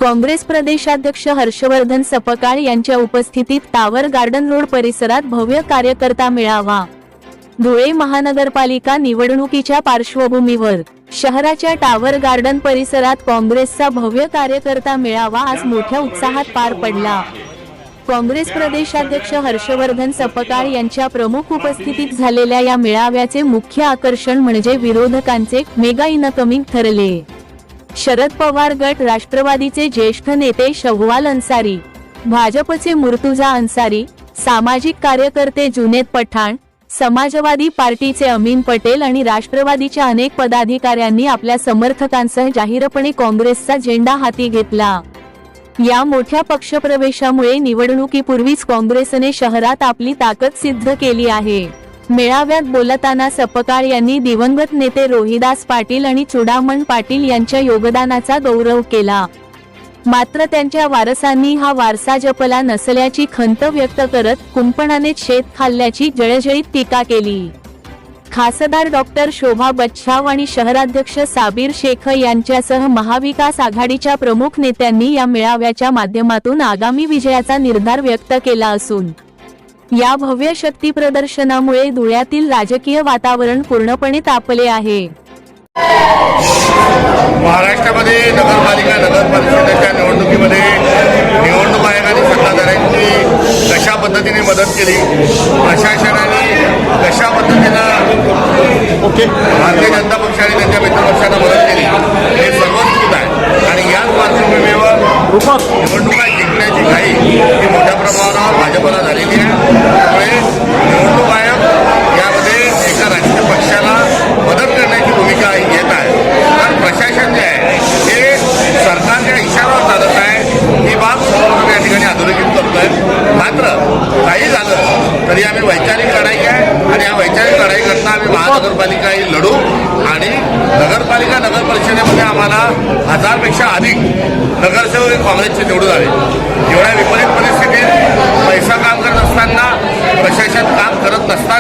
काँग्रेस प्रदेशाध्यक्ष हर्षवर्धन सपकाळ यांच्या उपस्थितीत टावर गार्डन रोड परिसरात भव्य कार्यकर्ता मेळावा। धुळे महानगरपालिका निवडणुकीच्या पार्श्वभूमीवर शहराच्या टावर गार्डन परिसरात काँग्रेसचा भव्य कार्यकर्ता मेळावा आज मोठ्या उत्साहात पार पडला। काँग्रेस प्रदेशाध्यक्ष हर्षवर्धन सपकाळ यांच्या प्रमुख उपस्थितीत झालेल्या या मेळाव्याचे मुख्य आकर्षण म्हणजे विरोधकांचे मेगा इनकमिंग ठरले। शरद पवार गट, राष्ट्रवादीचे ज्येष्ठ नेते शव्वाल अन्सारी, भाजपचे मुर्तुजा अन्सारी, सामाजिक कार्यकर्ते जुनेद पठाण, समाजवादी पार्टीचे अमीन पटेल आणि राष्ट्रवादीच्या अनेक पदाधिकाऱ्यांनी आपल्या समर्थकांसह जाहीरपणे काँग्रेसचा झेंडा हाती घेतला। या मोठ्या पक्षप्रवेशामुळे निवडणुकीपूर्वीच काँग्रेसने शहरात आपली ताकद सिद्ध केली आहे। मेळाव्यात बोलताना सपकाळ यांनी दिवंगत नेते रोहिदास पाटील आणि चुडामण पाटील यांच्या योगदानाचा गौरव केला। मात्र त्यांच्या वारसांनी हा वारसा जपला नसल्याची खंत व्यक्त करत कुंपणाने शेत खाल्ल्याची जळजळीत टीका केली। खासदार डॉक्टर शोभा बच्छाव आणि शहराध्यक्ष साबीर शेख यांच्यासह महाविकास आघाडीच्या प्रमुख नेत्यांनी या मेळाव्याच्या माध्यमातून आगामी विजयाचा निर्धार व्यक्त केला असून या भव्य शक्ती प्रदर्शनामुळे धुळ्यातील राजकीय वातावरण पूर्णपणे तापले आहे। महाराष्ट्रामध्ये नगरपालिका नगर परिषदेच्या निवडणुकीमध्ये निवडणूक आयोगाने सत्ताधाऱ्यांची कशा पद्धतीने मदत केली, प्रशासनाने कशा पद्धतीनं भारतीय जनता पक्षाने त्यांच्या मित्रपक्षांना मदत केली हे सर्व दिसत आहे। आणि याच पार्श्वभूमीवर निवडणुका जिंकण्याची घाई ही मोठ्या प्रमाणावर भाजपला झालेली आहे। त्यामुळे निवडणूक आयोग यामध्ये एका राजकीय पक्षाला मदत करण्याची भूमिका घेत आहे। कारण प्रशासन जे आहे हे सरकारच्या इशाऱ्यावर चालत आहे ही बाब संपूर्ण या ठिकाणी अधोरेखित करतोय। मात्र काही झालं तरी आम्ही वैचारिक लढाई आहे आणि या वैचारिक लढाई करता आम्ही महानगरपालिकाही लढू आणि नगर परिषदेमध्ये आम्हाला 1000 पेक्षा अधिक नगरसेवक काँग्रेसचे निवडून आले। एवढ्या विपरीत परिस्थितीत पैसा काम करत असताना प्रशासन काम करत नसताना